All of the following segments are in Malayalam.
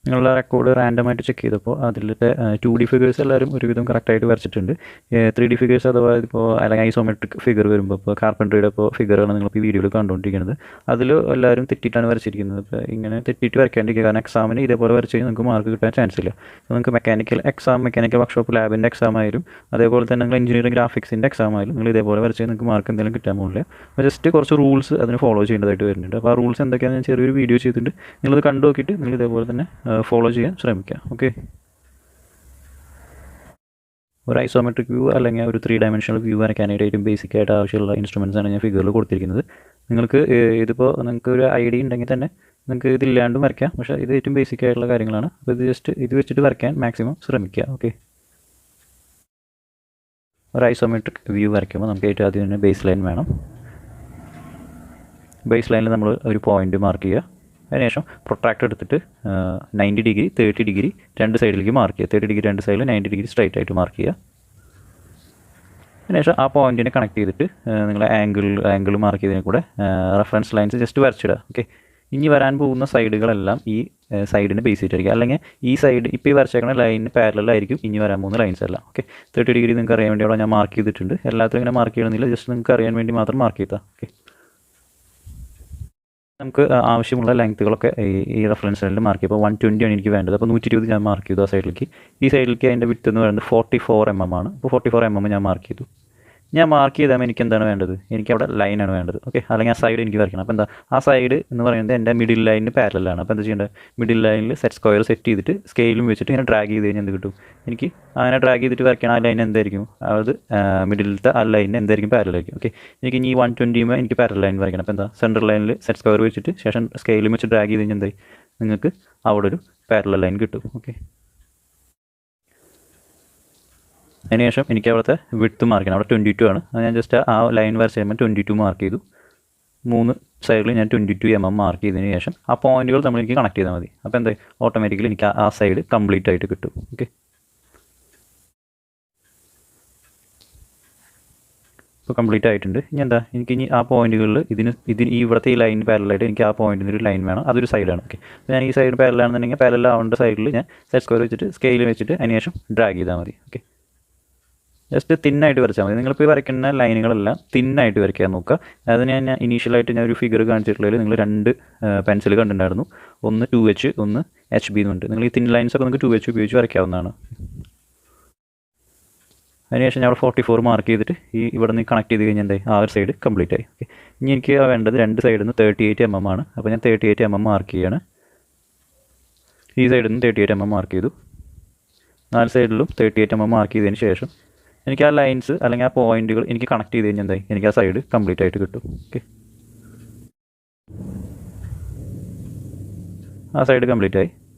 നിങ്ങളുടെ റെക്കോർഡ് റാൻഡമായിട്ട് ചെക്ക് ചെയ്തപ്പോൾ അതിലത്തെ 2D ഫിഗേഴ്സ് എല്ലാവരും ഒരുവിധം കറക്റ്റായിട്ട് വരച്ചിട്ടുണ്ട്. 3D ഫിഗേഴ്സ് അഥവാ ഇപ്പോൾ അല്ലെങ്കിൽ ഐസോമെട്രിക് ഫിഗർ വരുമ്പോൾ ഇപ്പോൾ കാർപ്പൻട്രിയുടെ ഇപ്പോൾ ഫിഗറാണ് നിങ്ങളിപ്പോൾ ഈ വീഡിയോയിൽ കണ്ടുകൊണ്ടിരിക്കുന്നത്. അതിൽ എല്ലാവരും തെറ്റിയിട്ടാണ് വരച്ചിരിക്കുന്നത്. ഇപ്പോൾ ഇങ്ങനെ തെറ്റിയിട്ട് വരയ്ക്കാണ്ടിരിക്കുക. കാരണം എക്സാമിന് ഇതേപോലെ വരച്ച് കഴിഞ്ഞാൽ നിങ്ങൾക്ക് മാർക്ക് കിട്ടാൻ ചാൻസ് ഇല്ല. നിങ്ങൾക്ക് മെക്കാനിക്കൽ വർക്ക്ഷോപ്പ് ലാബിൻ്റെ എക്സാം ആയാലും അതേപോലെ തന്നെ നിങ്ങൾ എഞ്ചിനീയറിംഗ് ഗ്രാഫിക്സിൻ്റെ എക്സാം ആയാലും നിങ്ങൾ ഇതേപോലെ വരച്ച് കഴിഞ്ഞാൽ നിങ്ങൾക്ക് മാർക്ക് എന്തെങ്കിലും കിട്ടാൻ പോകില്ല. അപ്പോൾ ജസ്റ്റ് കുറച്ച് റൂൾസ് അതിന് ഫോളോ ചെയ്യേണ്ടതായിട്ട് വരുന്നുണ്ട്. അപ്പോൾ ആ റൂൾസ് എന്തൊക്കെയാണെന്ന് ഞാൻ ചെറിയൊരു വീഡിയോ ചെയ്തിട്ടുണ്ട്. നിങ്ങളത് കണ്ടു നോക്കിയിട്ട് നിങ്ങൾ ഇതേപോലെ തന്നെ ഫോളോ ചെയ്യാൻ ശ്രമിക്കുക. ഓക്കെ, ഒരു ഐസോമെട്രിക് വ്യൂ അല്ലെങ്കിൽ ഒരു 3 ഡയമെൻഷണൽ വ്യൂ വരയ്ക്കാനായിട്ട് ഏറ്റവും ബേസിക് ആയിട്ട് ആവശ്യമുള്ള ഇൻസ്ട്രുമെൻറ്റ്സാണ് ഞാൻ ഫിഗറിൽ കൊടുത്തിരിക്കുന്നത്. നിങ്ങൾക്ക് ഇതിപ്പോൾ നിങ്ങൾക്ക് ഒരു ഐഡിയ ഉണ്ടെങ്കിൽ തന്നെ നിങ്ങൾക്ക് ഇതില്ലാണ്ടും വരയ്ക്കാം. പക്ഷേ ഇത് ഏറ്റവും ബേസിക് ആയിട്ടുള്ള കാര്യങ്ങളാണ്. അപ്പോൾ ഇത് ജസ്റ്റ് ഇത് വെച്ചിട്ട് വരയ്ക്കാൻ മാക്സിമം ശ്രമിക്കുക. ഓക്കെ, ഒരു ഐസോമെട്രിക് വ്യൂ വരയ്ക്കുമ്പോൾ നമുക്ക് ഏറ്റവും ആദ്യം തന്നെ ബേസ് ലൈൻ വേണം. ബേസ് ലൈനിൽ നമ്മൾ ഒരു പോയിൻ്റ് മാർക്ക് ചെയ്യുക. അതിനുശേഷം പ്രൊട്രാക്ടർ എടുത്തിട്ട് 90 ഡിഗ്രി 30 ഡിഗ്രി രണ്ട് സൈഡിലേക്ക് മാർക്ക് ചെയ്യുക. 30 ഡിഗ്രി രണ്ട് സൈഡിൽ 90 ഡിഗ്രി സ്ട്രൈറ്റ് ആയിട്ട് മാർക്ക് ചെയ്യുക. അതിനുശേഷം ആ പോയിൻറ്റിനെ കണക്ട് ചെയ്തിട്ട് നിങ്ങൾ ആംഗിൾ മാർക്ക് ചെയ്തതിനെ കൂടെ റെഫറൻസ് ലൈൻസ് ജസ്റ്റ് വരച്ചിടുക. ഓക്കെ, ഇനി വരാൻ പോകുന്ന സൈഡുകളെല്ലാം ഈ സൈഡിന് ബേസ് ചെയ്തിട്ടായിരിക്കും. അല്ലെങ്കിൽ ഈ സൈഡ് ഇപ്പോൾ ഈ വരച്ചേക്കുന്ന ലൈനിന് പാരലായിരിക്കും ഇനി വരാൻ പോകുന്ന ലൈൻസ് എല്ലാം. ഓക്കെ, 30 ഡിഗ്രി നിങ്ങൾക്ക് അറിയാൻ വേണ്ടി അവിടെ ഞാൻ മാർക്ക് ചെയ്തിട്ടുണ്ട്. എല്ലാത്തിലും ഇങ്ങനെ മാർക്ക് ചെയ്യണമെന്നില്ല, ജസ്റ്റ് നിങ്ങൾക്ക് അറിയാൻ വേണ്ടി മാത്രം മാർക്ക് ചെയ്താൽ. ഓക്കെ, നമുക്ക് ആവശ്യമുള്ള ലെങ്ത്തുകളൊക്കെ ഈ റെഫറൻസ് ലൈനിൽ മാർക്ക് ചെയ്യുമ്പോൾ 120 ആണ് എനിക്ക് വേണ്ടത്. അപ്പോൾ 120 ഞാൻ മാർക്ക് ചെയ്തു ആ സൈഡിലേക്ക്. ഈ സൈഡിലേക്ക് അതിൻ്റെ വിഡ്ത്ത് എന്ന് പറയുന്നത് 44 mm ആണ്. അപ്പോൾ 44 mm ഞാൻ മാർക്ക് ചെയ്തു. ഞാൻ മാർക്ക് ചെയ്താൽ എനിക്ക് എന്താണ് വേണ്ടത്? എനിക്ക് അവിടെ ലൈനാണ് വേണ്ടത്. ഓക്കെ, അല്ലെങ്കിൽ ആ സൈഡ് എനിക്ക് വരയ്ക്കണം. അപ്പോൾ എന്താ, ആ സൈഡ് എന്ന് പറയുന്നത് എൻ്റെ മിഡിൽ ലൈനിന് പാരലാണ്. അപ്പോൾ എന്താ ചെയ്യേണ്ടത്, മിഡിൽ ലൈനിൽ സെറ്റ് സ്ക്വയർ സെറ്റ് ചെയ്തിട്ട് സ്കെയിലും വെച്ചിട്ട് ഇങ്ങനെ ഡ്രാഗ് ചെയ്ത് കഴിഞ്ഞാൽ എന്ത് കിട്ടും? എനിക്ക് അങ്ങനെ ഡ്രാഗ് ചെയ്തിട്ട് വരയ്ക്കണം. ആ ലൈൻ എന്തായിരിക്കും? അത് മിഡിലത്തെ ആ ലൈനിന് എന്തായിരിക്കും? പാരലായിരിക്കും. ഓക്കെ, എനിക്ക് ഇനി 120 എനിക്ക് പാരൽ ലൈൻ വരയ്ക്കണം. അപ്പോൾ എന്താ, സെൻട്രൽ ലൈനിൽ സെറ്റ് സ്ക്വയർ വെച്ചിട്ട് ശേഷം സ്കെയിലും വെച്ച് ഡ്രാഗ് ചെയ്ത് കഴിഞ്ഞാൽ എന്തായി, നിങ്ങൾക്ക് അവിടെ ഒരു പാരൽ ലൈൻ കിട്ടും. ഓക്കെ, അതിനുശേഷം എനിക്ക് അവിടുത്തെ വിഡ്ത്ത് മാർക്ക് ചെയ്യണം. അവിടെ 22 ആണ്. അത് ഞാൻ ജസ്റ്റ് ആ ലൈൻ വരച്ച് കഴിയുമ്പോൾ 22 മാർക്ക് ചെയ്തു. 3 സൈഡിൽ ഞാൻ 22 mm മാർക്ക് ചെയ്തതിന് ശേഷം ആ പോയിന്റുകൾ നമ്മൾ എനിക്ക് കണക്ട് ചെയ്താൽ മതി. അപ്പോൾ എന്താ, ഓട്ടോമാറ്റിക്കലി എനിക്ക് ആ സൈഡ് കംപ്ലീറ്റ് ആയിട്ട് കിട്ടും. ഓക്കെ, ഇപ്പോൾ കംപ്ലീറ്റ് ആയിട്ടുണ്ട്. ഇനി എന്താ, എനിക്ക് ഇനി ആ പോയിന്റുകളിൽ ഇതിന് ഇവിടുത്തെ ഈ ലൈൻ പാരലായിട്ട് എനിക്ക് ആ പോയിന്റിന് ഒരു ലൈൻ വേണം. അതൊരു സൈഡാണ്. ഓക്കെ, ഞാൻ ഈ സൈഡ് പാരലാണെന്നുണ്ടെങ്കിൽ പാരലാവേണ്ട സൈഡിൽ ഞാൻ സെറ്റ് സ്ക്വയർ വെച്ചിട്ട് സ്കെയിൽ വെച്ചിട്ട് അതിന് ശേഷം ഡ്രാഗ് ചെയ്താൽ മതി. ഓക്കെ, ജസ്റ്റ് തിന്നായിട്ട് വരച്ചാൽ മതി. നിങ്ങളിപ്പോൾ വരയ്ക്കുന്ന ലൈനുകളെല്ലാം തിന്നായിട്ട് വരയ്ക്കാൻ നോക്കുക. അത് ഞാൻ ഇനീഷ്യലായിട്ട് ഞാൻ ഒരു ഫിഗർ കാണിച്ചിട്ടുള്ളതിൽ നിങ്ങൾ 2 പെൻസിൽ കണ്ടിട്ടുണ്ടായിരുന്നു. ഒന്ന് 2H, ഒന്ന് HB എന്നുണ്ട്. നിങ്ങൾ ഈ തിൻ ലൈൻസൊക്കെ നിങ്ങൾക്ക് 2H ഉപയോഗിച്ച് വരയ്ക്കാവുന്നതാണ്. അതിനുശേഷം ഞാൻ അവിടെ 44 മാർക്ക് ചെയ്തിട്ട് ഇവിടെ നിന്ന് കണക്ട് ചെയ്ത് കഴിഞ്ഞാൽ എന്തായി, ആ ഒരു സൈഡ് കംപ്ലീറ്റ് ആയി. ഓക്കെ, ഇനി എനിക്ക് വേണ്ടത് രണ്ട് സൈഡിൽ നിന്ന് 38 mm ആണ്. അപ്പോൾ ഞാൻ 38 mm മാർക്ക് ചെയ്യാണ്. ഈ സൈഡിൽ നിന്ന് 38 mm മാർക്ക് ചെയ്തു. 4 സൈഡിലും 38 mm മാർക്ക് ചെയ്തതിന് ശേഷം എനിക്ക് ആ ലൈൻസ് അല്ലെങ്കിൽ ആ പോയിന്റുകൾ എനിക്ക് കണക്ട് ചെയ്ത് കഴിഞ്ഞാൽ എന്തായി, എനിക്ക് ആ സൈഡ് കംപ്ലീറ്റ് ആയിട്ട് കിട്ടും. ഓക്കെ, ആ സൈഡ് കംപ്ലീറ്റ് ആയി.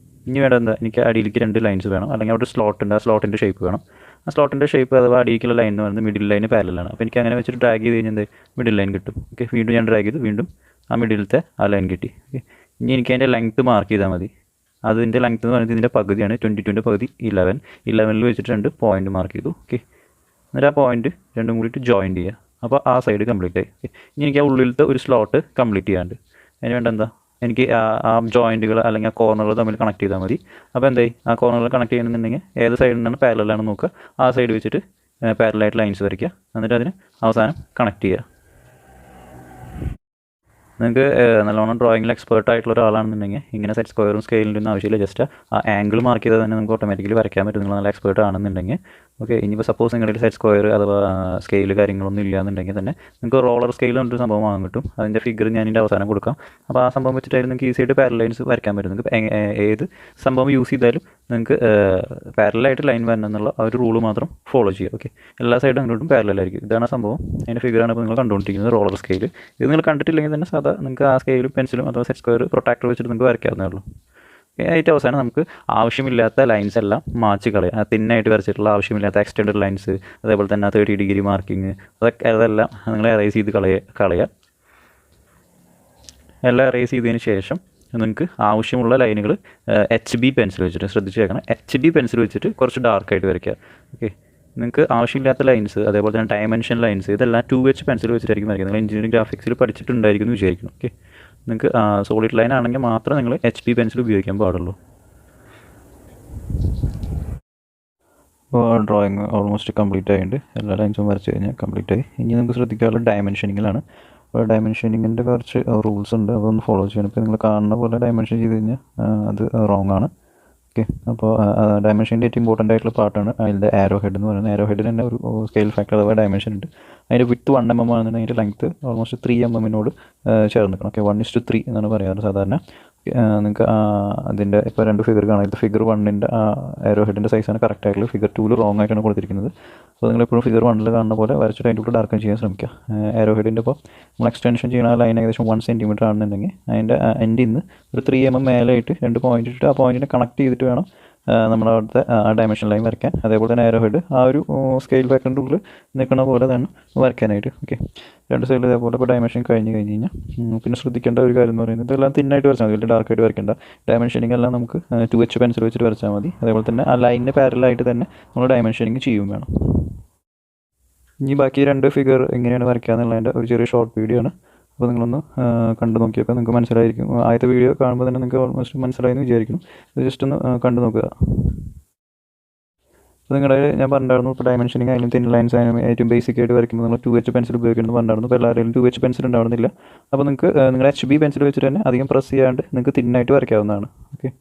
ഇനി വേണ്ട എന്താ, എനിക്ക് അടിയിലേക്ക് 2 ലൈൻസ് വേണം. അല്ലെങ്കിൽ അവിടെ സ്ലോട്ട് ഉണ്ട്, ആ സ്ലോട്ടിൻ്റെ ഷേപ്പ് വേണം. ആ സ്ലോട്ടിൻ്റെ ഷേപ്പ് അഥവാ അടിയിലേക്കുള്ള ലൈൻ എന്ന് പറയുന്നത് മിഡിൽ ലൈന് പാരലാണ്. അപ്പോൾ എനിക്ക് അങ്ങനെ വെച്ചിട്ട് ഡ്രാഗ് ചെയ്ത് കഴിഞ്ഞാൽ എന്താ, മിഡിൽ ലൈൻ കിട്ടും. ഓക്കെ, വീണ്ടും ഞാൻ ഡ്രാഗ് ചെയ്ത് വീണ്ടും ആ മിഡിലത്തെ ആ ലൈൻ കിട്ടി. ഓക്കെ, ഇനി എനിക്ക് അതിൻ്റെ ലെങ്ത്ത് മാർക്ക് ചെയ്താൽ മതി. അതിൻ്റെ ലെങ്ത്ത് എന്ന് പറയുന്നത് ഇതിൻ്റെ പകുതിയാണ്. 22ൻ്റെ പകുതി 11ൽ വെച്ചിട്ട് 2 പോയിന്റ് മാർക്ക് ചെയ്തു. ഓക്കെ, എന്നിട്ട് ആ പോയിന്റ് രണ്ടും കൂടിയിട്ട് ജോയിൻറ്റ് ചെയ്യുക. അപ്പോൾ ആ സൈഡ് കംപ്ലീറ്റ് ആയി. ഇനി എനിക്ക് ആ ഉള്ളിലത്തെ ഒരു സ്ലോട്ട് കംപ്ലീറ്റ് ചെയ്യാണ്ട് അതിന് വേണ്ട എന്താ, എനിക്ക് ആ ജോയിൻറ്റുകൾ അല്ലെങ്കിൽ ആ കോർണറുകൾ തമ്മിൽ കണക്ട് ചെയ്താൽ മതി. അപ്പോൾ എന്തായി, ആ കോർണറുകൾ കണക്ട് ചെയ്യണമെന്നുണ്ടെങ്കിൽ ഏത് സൈഡിൽ നിന്നാണ് പാരലാണ് നോക്കുക, ആ സൈഡ് വെച്ചിട്ട് പാരലായിട്ട് ലൈൻസ് വരയ്ക്കുക. എന്നിട്ട് അതിന് അവസാനം കണക്ട് ചെയ്യുക. നിങ്ങൾക്ക് നല്ലോണം ഡ്രോയിങ്ങിൽ എക്സ്പേർട്ട് ആയിട്ടുള്ള ഒരാളാണെന്നുണ്ടെങ്കിൽ ഇങ്ങനെ സെറ്റ് സ്ക്വയറും സ്കെയിലിൻ്റെ ഒന്നും ആവശ്യമില്ല. ജസ്റ്റ് ആ ആംഗിൾ മാർക്ക് ചെയ്താൽ തന്നെ നമുക്ക് ഓട്ടോമാറ്റിക്കലി വരയ്ക്കാൻ പറ്റും. നിങ്ങൾ നല്ല എക്സ്പേർട്ട് ആണെന്നുണ്ടെങ്കിൽ. ഓക്കെ, ഇനിയിപ്പോൾ സപ്പോസ് നിങ്ങളുടെ സെറ്റ് സ്ക്വയർ അഥവാ സ്കെയിൽ കാര്യങ്ങളൊന്നും ഇല്ലയെന്നുണ്ടെങ്കിൽ തന്നെ നിങ്ങൾക്ക് റോളർ സ്കെയിൽ എന്നൊരു സംഭവം വാങ്ങാൻ കിട്ടും. അതിൻ്റെ ഫിഗർ ഞാൻ ഇതിൻ്റെ അവസാനം കൊടുക്കാം. അപ്പോൾ ആ സംഭവം വെച്ചിട്ടായിരുന്നു നിങ്ങൾക്ക് ഈസിയായിട്ട് പാരലൈൻസ് വരയ്ക്കാൻ പറ്റും. നിങ്ങൾക്ക് ഏത് സംഭവം യൂസ് ചെയ്താലും നിങ്ങൾക്ക് പാരലായിട്ട് ലൈൻ വരണം എന്നുള്ള ആ ഒരു റൂള് മാത്രം ഫോളോ ചെയ്യുക. ഓക്കെ, എല്ലാ സൈഡും അങ്ങോട്ടും പാരലായിരിക്കും. ഇതാണ് സംഭവും. അതിൻ്റെ ഫിഗറാണ് ഇപ്പോൾ നിങ്ങൾ കണ്ടുകൊണ്ടിരിക്കുന്നത്, റോളർ സ്കെയിൽ. ഇത് നിങ്ങൾ കണ്ടിട്ടില്ലെങ്കിൽ തന്നെ സാധാ നിങ്ങൾക്ക് ആ സ്കെയിലും പെൻസിലും അഥവാ സെറ്റ് സ്ക്വയർ പ്രൊട്രാക്ടർ വെച്ചിട്ട് നിങ്ങൾക്ക് വരയ്ക്കാവുന്നേ ഉള്ളൂ. ഏറ്റവും അവസാനം നമുക്ക് ആവശ്യമില്ലാത്ത ലൈൻസ് എല്ലാം മാച്ച് കളയുക. തിന്നായിട്ട് വരച്ചിട്ടുള്ള ആവശ്യമില്ലാത്ത എക്സ്റ്റൻഡഡ് ലൈൻസ്, അതേപോലെ തന്നെ 30 ഡിഗ്രി മാർക്കിങ്, അതെല്ലാം നിങ്ങൾ എറേസ് ചെയ്ത് കളയുക. എല്ലാം എറേസ് ചെയ്തതിന് ശേഷം നിങ്ങൾക്ക് ആവശ്യമുള്ള ലൈനുകൾ HB പെൻസിൽ വെച്ചിട്ട് ശ്രദ്ധിച്ച് വെക്കണം. HB പെൻസിൽ വെച്ചിട്ട് കുറച്ച് ഡാർക്കായിട്ട് വരയ്ക്കുക. ഓക്കെ, നിങ്ങൾക്ക് ആവശ്യമില്ലാത്ത ലൈൻസ് അതേപോലെ തന്നെ ഡയമെൻഷൻ ലൈൻസ് ഇതെല്ലാം 2H പെൻസിൽ വെച്ചിട്ടായിരിക്കും വരയ്ക്കുന്നത്. നിങ്ങൾ എഞ്ചിനീയറിംഗ് ഗ്രാഫിക്സിൽ പഠിച്ചിട്ടുണ്ടായിരിക്കും എന്ന് വിചാരിക്കുന്നു. ഓക്കെ, നിങ്ങൾക്ക് സോളിഡ് ലൈൻ ആണെങ്കിൽ മാത്രം നിങ്ങൾ HB പെൻസിൽ ഉപയോഗിക്കാൻ പാടുള്ളൂ. അപ്പോൾ ഡ്രോയിങ് ഓൾമോസ്റ്റ് കംപ്ലീറ്റ് ആയിട്ടുണ്ട്. എല്ലാ ലൈൻസും വരച്ച് കഴിഞ്ഞാൽ കംപ്ലീറ്റ് ആയി. ഇനി നമുക്ക് ശ്രദ്ധിക്കാനുള്ള ഡയമെൻഷനിങ്ങിലാണ്. അപ്പോൾ ഡയമെൻഷനിങ്ങിൻ്റെ കുറച്ച് റൂൾസ് ഉണ്ട്, അതൊന്ന് ഫോളോ ചെയ്യണം. ഇപ്പോൾ നിങ്ങൾ കാണുന്ന പോലെ ഡയമെൻഷൻ ചെയ്ത് കഴിഞ്ഞാൽ അത് റോങ് ആണ്. ഓക്കെ, അപ്പോൾ ഡയമെൻഷൻ്റെ ഏറ്റവും ഇമ്പോർട്ടൻ്റ് ആയിട്ടുള്ള പാർട്ടാണ് അതിൻ്റെ ആരോ ഹെഡ് എന്ന് പറയുന്നത്. ആരോ ഹെഡിന് തന്നെ ഒരു സ്കെയിൽ ഫാക്ടർ അഥവാ ഡയമെൻഷൻ ഉണ്ട്. അതിൻ്റെ വിത്ത് 1 mm ആണെന്നുണ്ടെങ്കിൽ അതിൻ്റെ ലെങ്ത്ത് ഓൾമോസ്റ്റ് 3 mm ചേർന്ന് നിൽക്കണം. ഓക്കെ, 1:3 എന്നാണ് പറയാറ് സാധാരണ. നിങ്ങൾക്ക് അതിൻ്റെ ഇപ്പോൾ 2 ഫിഗർ കാണാം. ഇത് ഫിഗർ 1ൻ്റെ ആരോ ഹെഡിൻ്റെ സൈസാണ് കറക്റ്റ് ആയിട്ടുള്ള. ഫിഗർ 2 റോങ് ആയിട്ടാണ് കൊടുത്തിരിക്കുന്നത്. അപ്പോൾ നിങ്ങളെപ്പോഴും ഫിഗർ 1 കാണുന്ന പോലെ വരച്ചിട്ട് അതിൻ്റെ കൂടെ ഡാർക്കൻ ചെയ്യാൻ ശ്രമിക്കുക. ആരോ ഹെഡിൻ്റെ ഇപ്പോൾ നമ്മൾ എക്സ്റ്റൻഷൻ ചെയ്യുന്ന ലൈൻ ഏകദേശം 1 cm ആണെന്നുണ്ടെങ്കിൽ അതിൻ്റെ എൻഡിൽ നിന്ന് ഒരു 3 mm മേലെയായിട്ട് 2 പോയിന്റ് ഇട്ട് ആ പോയിന്റിനെ കണക്ട് ചെയ്തിട്ട് വേണം നമ്മുടെ അവിടുത്തെ ഡയമെൻഷൻ ലൈൻ വരയ്ക്കാൻ. അതേപോലെ തന്നെ ആരോ ഹെഡ് ആ ഒരു സ്കെയിൽ ഫാക്ടറിൻ്റെ ഉള്ളിൽ നിൽക്കുന്ന പോലെ തന്നെ വരയ്ക്കാനായിട്ട്. ഓക്കെ, 2 സൈഡിൽ ഇതേപോലെ ഇപ്പോൾ ഡയമെൻഷൻ കഴിഞ്ഞ് കഴിഞ്ഞാൽ പിന്നെ ശ്രദ്ധിക്കേണ്ട ഒരു കാര്യം എന്ന് പറയുന്നത് ഇതെല്ലാം തിന്നായിട്ട് വരച്ചാൽ മതി, വലിയ ഡാർക്കായിട്ട് വരയ്ക്കേണ്ട. ഡയമെൻഷനിങ് എല്ലാം നമുക്ക് 2H പെൻസിൽ വെച്ചിട്ട് വരച്ചാൽ മതി. അതേപോലെ തന്നെ ആ ലൈനിന് പാരലായിട്ട് തന്നെ നമ്മൾ ഡയമെൻഷനിങ് ചെയ്യും വേണം. ഇനി ബാക്കി 2 ഫിഗർ എങ്ങനെയാണ് വരയ്ക്കുക എന്നുള്ളതിൻ്റെ ഒരു ചെറിയ ഷോർട്ട് വീഡിയോ ആണ്. അപ്പോൾ നിങ്ങളൊന്ന് കണ്ടു നോക്കിയപ്പോൾ നിങ്ങൾക്ക് മനസ്സിലായിരിക്കും. ആദ്യത്തെ വീഡിയോ കാണുമ്പോൾ തന്നെ നിങ്ങൾക്ക് ഓൾമോസ്റ്റ് മനസ്സിലായെന്ന് വിചാരിക്കുന്നു. ഇത് ജസ്റ്റ് ഒന്ന് കണ്ടു നോക്കുക. അപ്പോൾ നിങ്ങളുടെ ഞാൻ പറഞ്ഞിട്ടുണ്ടായിരുന്നു ഇപ്പോൾ ഡയമെൻഷനിങ് ആയാലും തിൻ ലൈൻസ് ആയാലും ഏറ്റവും ബേസിക് ആയിട്ട് വരയ്ക്കുമ്പോൾ നമ്മൾ 2H പെൻസിൽ ഉപയോഗിക്കണമെന്ന് പറഞ്ഞിട്ടുണ്ടായിരുന്നു. ഇപ്പോൾ എല്ലാവരും 2H പെൻസിൽ ഉണ്ടാവുന്നില്ല. അപ്പോൾ നിങ്ങൾക്ക് നിങ്ങളുടെ HB പെൻസിൽ വെച്ചിട്ട് തന്നെ അധികം പ്രസ് ചെയ്യാണ്ട് നിങ്ങൾക്ക് തിന്നായിട്ട് വരയ്ക്കാവുന്നതാണ്. ഓക്കെ.